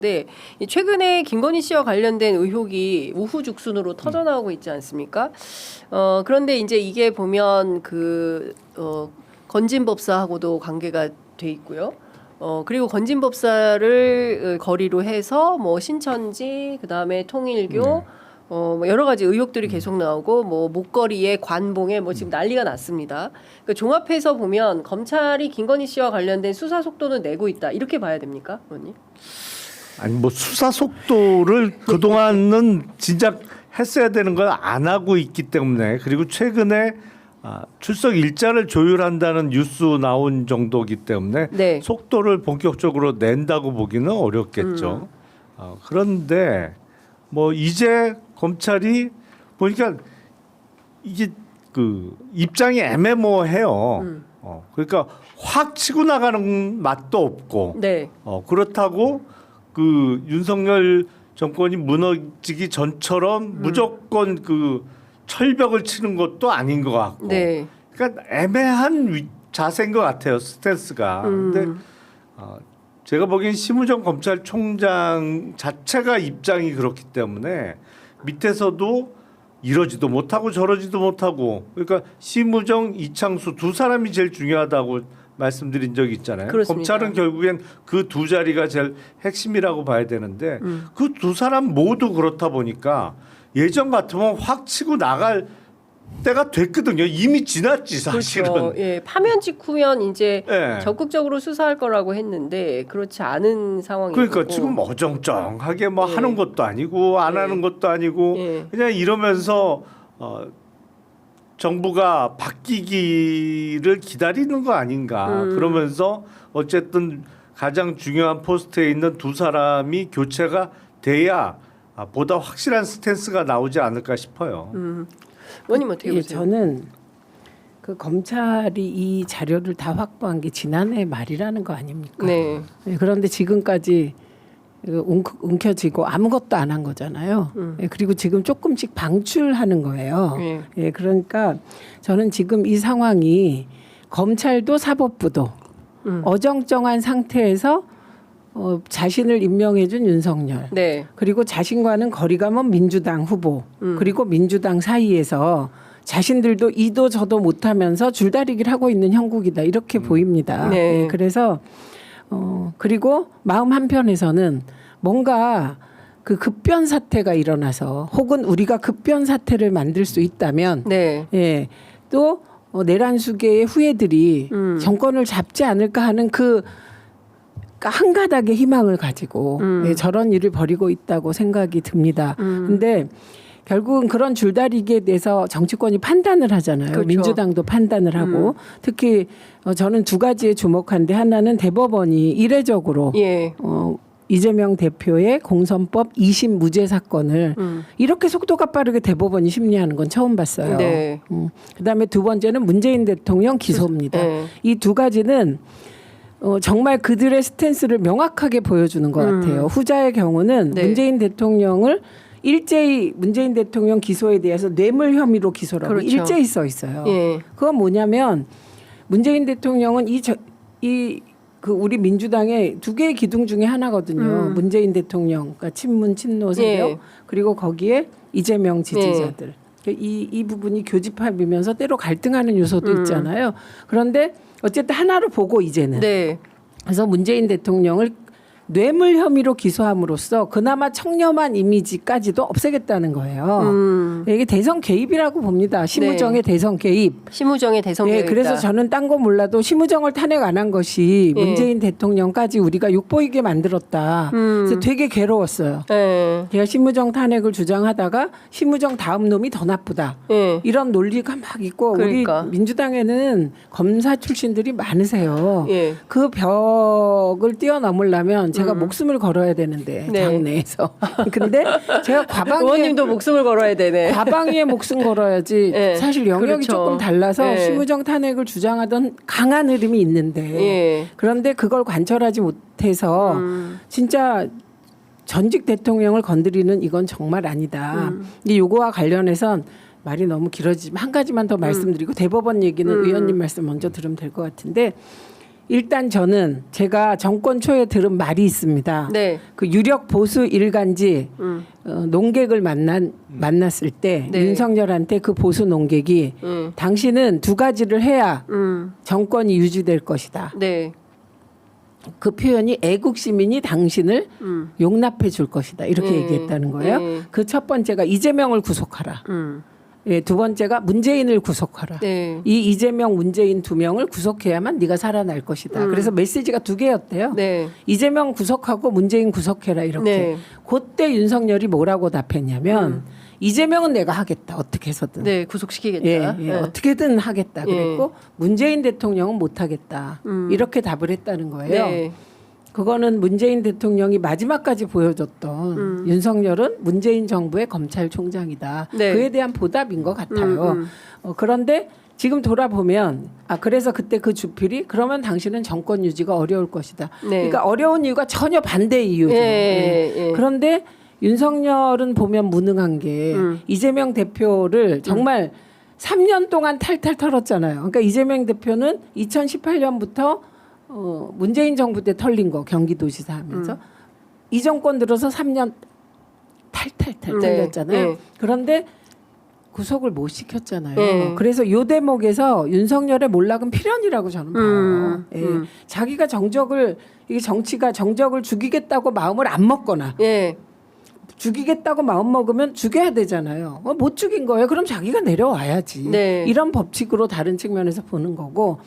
네, 최근에 김건희 씨와 관련된 의혹이 우후죽순으로 터져나오고 있지 않습니까? 그런데 이제 이게 보면 건진법사하고도 관계가 돼 있고요. 그리고 건진법사를 거리로 해서 뭐 신천지, 그다음에 통일교, 뭐 여러 가지 의혹들이 계속 나오고 뭐 목걸이에 관봉에 뭐 지금 난리가 났습니다. 그러니까 종합해서 보면 검찰이 김건희 씨와 관련된 수사 속도는 내고 있다 이렇게 봐야 됩니까, 의원님? 아니 뭐 수사 속도를 그동안은 진작 했어야 되는 걸 안 하고 있기 때문에, 그리고 최근에 출석 일자를 조율한다는 뉴스 나온 정도이기 때문에 네. 속도를 본격적으로 낸다고 보기는 어렵겠죠. 그런데 뭐 이제 검찰이 보니까 이게 그 입장이 애매모호해요. 그러니까 확 치고 나가는 맛도 없고, 네. 그렇다고 그 윤석열 정권이 무너지기 전처럼 무조건 그 철벽을 치는 것도 아닌 것 같고, 네. 그러니까 애매한 자세인 것 같아요, 스탠스가. 근데 제가 보기엔 심우정 검찰총장 자체가 입장이 그렇기 때문에 밑에서도 이러지도 못하고 저러지도 못하고, 그러니까 심우정, 이창수 두 사람이 제일 중요하다고 말씀드린 적이 있잖아요. 그렇습니다. 검찰은 결국엔 그 두 자리가 제일 핵심이라고 봐야 되는데 그 두 사람 모두 그렇다 보니까 예전 같으면 확 치고 나갈 때가 됐거든요. 이미 지났지 사실은. 그렇죠. 예, 파면 직후면 이제 예. 적극적으로 수사할 거라고 했는데 그렇지 않은 상황이고. 그러니까 지금 어정쩡하게 뭐 예. 하는 것도 아니고 안 예. 하는 것도 아니고 예. 그냥 이러면서 정부가 바뀌기를 기다리는 거 아닌가. 그러면서 어쨌든 가장 중요한 포스트에 있는 두 사람이 교체가 돼야 보다 확실한 스탠스가 나오지 않을까 싶어요. 의원님 어떻게 보세요? 저는 그 검찰이 이 자료를 다 확보한 게 지난해 말이라는 거 아닙니까? 네. 그런데 지금까지 움켜쥐고 아무것도 안 한 거잖아요. 그리고 지금 조금씩 방출하는 거예요. 네. 그러니까 저는 지금 이 상황이 검찰도 사법부도 어정쩡한 상태에서 자신을 임명해준 윤석열, 네. 그리고 자신과는 거리가 먼 민주당 후보, 그리고 민주당 사이에서 자신들도 이도 저도 못하면서 줄다리기를 하고 있는 형국이다 이렇게 보입니다. 네. 그래서 그리고 마음 한편에서는 뭔가 그 급변 사태가 일어나서 혹은 우리가 급변 사태를 만들 수 있다면, 네. 예, 또 내란수계의 후예들이 정권을 잡지 않을까 하는 그 한 가닥의 희망을 가지고 예, 저런 일을 벌이고 있다고 생각이 듭니다. 근데 결국은 그런 줄다리기에 대해서 정치권이 판단을 하잖아요. 그렇죠. 민주당도 판단을 하고 특히 저는 두 가지에 주목한데, 하나는 대법원이 이례적으로 예. 이재명 대표의 공선법 2심 무죄 사건을 이렇게 속도가 빠르게 대법원이 심리하는 건 처음 봤어요. 네. 그다음에 두 번째는 문재인 대통령 기소입니다. 네. 이 두 가지는 정말 그들의 스탠스를 명확하게 보여주는 것 같아요. 후자의 경우는 네. 문재인 대통령을 일제히 문재인 대통령 기소에 대해서 뇌물 혐의로 기소라고 그렇죠. 일제히 써 있어요. 예. 그건 뭐냐면 문재인 대통령은 그 우리 민주당의 두 개의 기둥 중에 하나거든요. 문재인 대통령, 그러니까 친문 친노 세력, 예. 그리고 거기에 이재명 지지자들. 이 부분이 교집합이면서 때로 갈등하는 요소도 있잖아요. 그런데 어쨌든 하나로 보고 이제는. 네. 그래서 문재인 대통령을 뇌물 혐의로 기소함으로써 그나마 청렴한 이미지까지도 없애겠다는 거예요. 이게 대선 개입이라고 봅니다. 심우정의 대선 개입. 심우정의 대선 네, 개입. 그래서 저는 딴 거 몰라도 심우정을 탄핵 안 한 것이 예. 문재인 대통령까지 우리가 욕보이게 만들었다. 그래서 되게 괴로웠어요. 예. 제가 심우정 탄핵을 주장하다가 심우정 다음 놈이 더 나쁘다. 예. 이런 논리가 막 있고, 그러니까. 우리 민주당에는 검사 출신들이 많으세요. 예. 그 벽을 뛰어넘으려면 제가 목숨을 걸어야 되는데 네. 당내에서. 근데 제가 의원님도 목숨을 걸어야 되네. 과방위에 목숨 걸어야지. 예. 사실 영역이 그렇죠. 조금 달라서 예. 심우정 탄핵을 주장하던 강한 흐름이 있는데 예. 그런데 그걸 관철하지 못해서 진짜 전직 대통령을 건드리는 이건 정말 아니다. 이 요거와 관련해선 말이 너무 길어지지만 한 가지만 더 말씀드리고 대법원 얘기는 의원님 말씀 먼저 들으면 될 것 같은데, 일단 저는 제가 정권 초에 들은 말이 있습니다. 네. 그 유력 보수 일간지 농객을 만났을 때 네. 윤석열한테 그 보수 농객이 당신은 두 가지를 해야 정권이 유지될 것이다. 네. 그 표현이 애국 시민이 당신을 용납해 줄 것이다. 이렇게 얘기했다는 거예요. 그 첫 번째가 이재명을 구속하라. 예, 두 번째가 문재인을 구속하라. 네. 이 이재명, 문재인 두 명을 구속해야만 네가 살아날 것이다. 그래서 메시지가 두 개였대요. 네. 이재명 구속하고 문재인 구속해라 이렇게. 네. 그때 윤석열이 뭐라고 답했냐면 이재명은 내가 하겠다. 어떻게 해서든. 네, 구속시키겠다. 예, 예, 네. 어떻게든 하겠다. 그랬고 문재인 대통령은 못 하겠다. 이렇게 답을 했다는 거예요. 네. 그거는 문재인 대통령이 마지막까지 보여줬던 윤석열은 문재인 정부의 검찰총장이다. 네. 그에 대한 보답인 것 같아요. 그런데 지금 돌아보면 그래서 그때 그 주필이 그러면 당신은 정권 유지가 어려울 것이다. 네. 그러니까 어려운 이유가 전혀 반대의 이유죠. 예. 그런데 윤석열은 보면 무능한 게 이재명 대표를 정말 3년 동안 탈탈 털었잖아요. 그러니까 이재명 대표는 2018년부터 문재인 정부 때 털린 거 경기도지사 하면서 이 정권 들어서 3년 탈탈탈 네. 털렸잖아요. 네. 그런데 구속을 못 시켰잖아요. 네. 그래서 요 대목에서 윤석열의 몰락은 필연이라고 저는 봐요. 예. 자기가 이게 정치가 정적을 죽이겠다고 마음을 안 먹거나 예. 죽이겠다고 마음 먹으면 죽여야 되잖아요. 못 죽인 거예요. 그럼 자기가 내려와야지. 네. 이런 법칙으로 다른 측면에서 보는 거고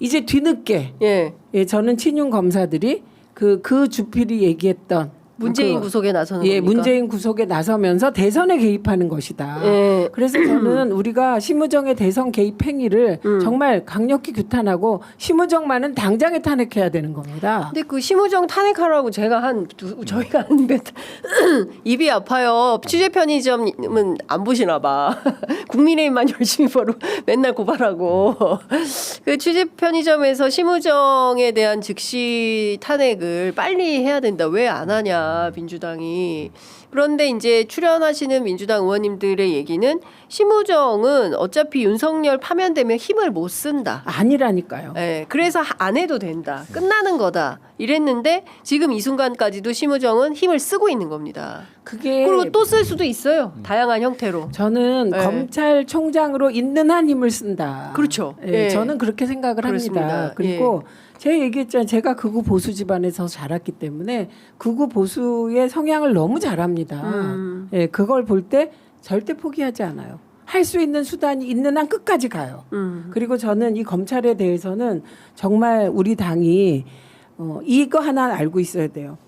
이제 뒤늦게 예. 저는 친윤 검사들이 그 주필이 얘기했던 문재인 구속에 나서는 예, 겁니까? 문재인 구속에 나서면서 대선에 개입하는 것이다. 예. 그래서 저는 우리가 심우정의 대선 개입 행위를 정말 강력히 규탄하고 심우정만은 당장에 탄핵해야 되는 겁니다. 근데 그 심우정 탄핵하라고 제가 저희가 한 몇 입이 아파요. 취재 편의점은 안 보시나 봐. 국민의힘만 열심히 벌어 맨날 고발하고 그 취재 편의점에서 심우정에 대한 즉시 탄핵을 빨리 해야 된다. 왜 안 하냐 민주당이. 그런데 이제 출연하시는 민주당 의원님들의 얘기는 심우정은 어차피 윤석열 파면되면 힘을 못 쓴다. 아니라니까요. 예, 그래서 안 해도 된다. 끝나는 거다. 이랬는데 지금 이 순간까지도 심우정은 힘을 쓰고 있는 겁니다. 그게 그리고 또 쓸 수도 있어요. 다양한 형태로. 저는 네. 검찰총장으로 있는 한 힘을 쓴다. 그렇죠. 예, 예. 저는 그렇게 생각을 그렇습니다. 합니다. 그리고 제가 얘기했잖아요. 제가 극우 보수 집안에서 자랐기 때문에 극우 보수의 성향을 너무 잘 압니다. 예, 그걸 볼 때 절대 포기하지 않아요. 할 수 있는 수단이 있는 한 끝까지 가요. 그리고 저는 이 검찰에 대해서는 정말 우리 당이 이거 하나 알고 있어야 돼요.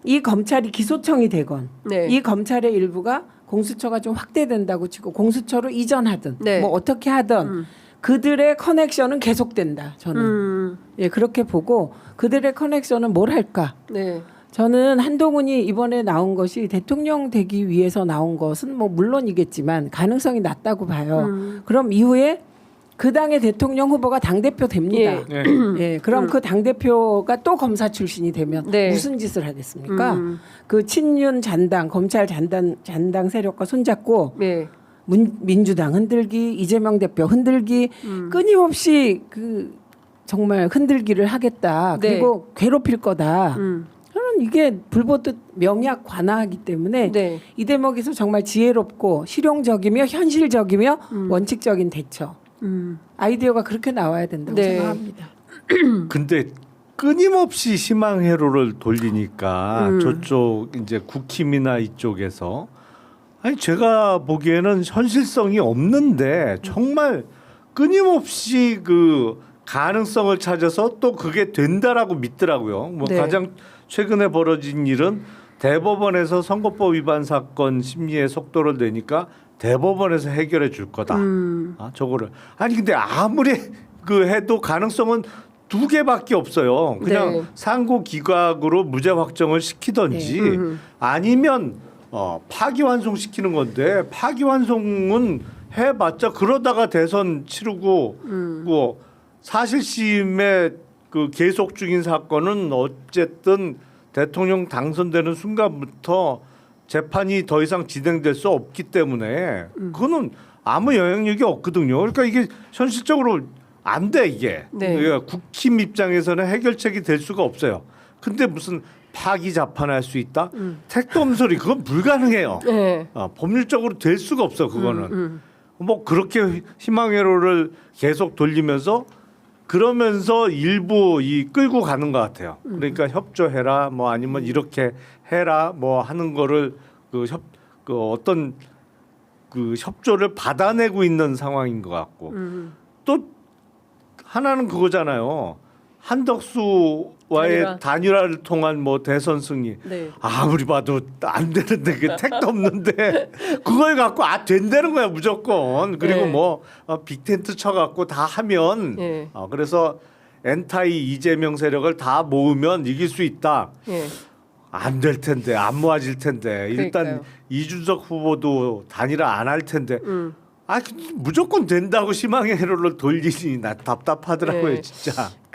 이 검찰이 기소청이 되건 네. 이 검찰의 일부가 공수처가 좀 확대된다고 치고 공수처로 이전하든 네. 뭐 어떻게 하든 그들의 커넥션은 계속된다. 저는 예, 그렇게 보고 그들의 커넥션은 뭘 할까? 네. 저는 한동훈이 이번에 나온 것이 대통령 되기 위해서 나온 것은 뭐 물론이겠지만 가능성이 낮다고 봐요. 그럼 이후에 그 당의 대통령 후보가 당대표 됩니다. 예. 예, 그럼 그 당대표가 또 검사 출신이 되면 네. 무슨 짓을 하겠습니까? 그 친윤 잔당, 검찰 잔당 세력과 손잡고 네. 민주당 흔들기, 이재명 대표 흔들기 끊임없이 그 정말 흔들기를 하겠다. 네. 그리고 괴롭힐 거다. 저는 이게 불보듯 명약 관화하기 때문에 네. 이 대목에서 정말 지혜롭고 실용적이며 현실적이며 원칙적인 대처. 아이디어가 그렇게 나와야 된다고 네. 생각합니다. 근데 끊임없이 희망 회로를 돌리니까 저쪽 이제 국힘이나 이쪽에서 아니 제가 보기에는 현실성이 없는데 정말 끊임없이 그 가능성을 찾아서 또 그게 된다라고 믿더라고요. 뭐 네. 가장 최근에 벌어진 일은 대법원에서 선거법 위반 사건 심리의 속도를 내니까 대법원에서 해결해 줄 거다. 저거를 아니 근데 아무리 그 해도 가능성은 두 개밖에 없어요. 그냥 네. 상고 기각으로 무죄 확정을 시키든지 아니면 파기환송 시키는 건데 파기환송은 해봤자 그러다가 대선 치르고 뭐 사실심에 그 계속 중인 사건은 어쨌든 대통령 당선되는 순간부터 재판이 더 이상 진행될 수 없기 때문에 그거는 아무 영향력이 없거든요. 그러니까 이게 현실적으로 안 돼 이게. 네. 그러니까 국힘 입장에서는 해결책이 될 수가 없어요. 근데 무슨 파기 자판할 수 있다? 택도 소리 그건 불가능해요. 네. 법률적으로 될 수가 없어 그거는. 뭐 그렇게 희망회로를 계속 돌리면서 그러면서 일부 이 끌고 가는 것 같아요. 그러니까 협조해라 뭐 아니면 이렇게 해라 뭐 하는 거를 그 어떤 그 협조를 받아내고 있는 상황인 것 같고 또 하나는 그거잖아요. 한덕수와의 단일화를 통한 뭐 대선 승리. 네. 아무리 봐도 안 되는데 그 택도 없는데 그걸 갖고 된다는 거야 무조건. 그리고 네. 뭐 빅텐트 쳐갖고 다 하면 네. 그래서 엔타이 이재명 세력을 다 모으면 이길 수 있다. 예. 안 될 텐데 안 모아질 텐데 일단 그러니까요. 이준석 후보도 단일화 안 할 텐데 무조건 된다고 희망의 회로를 돌리니 나 답답하더라고요 네. 진짜.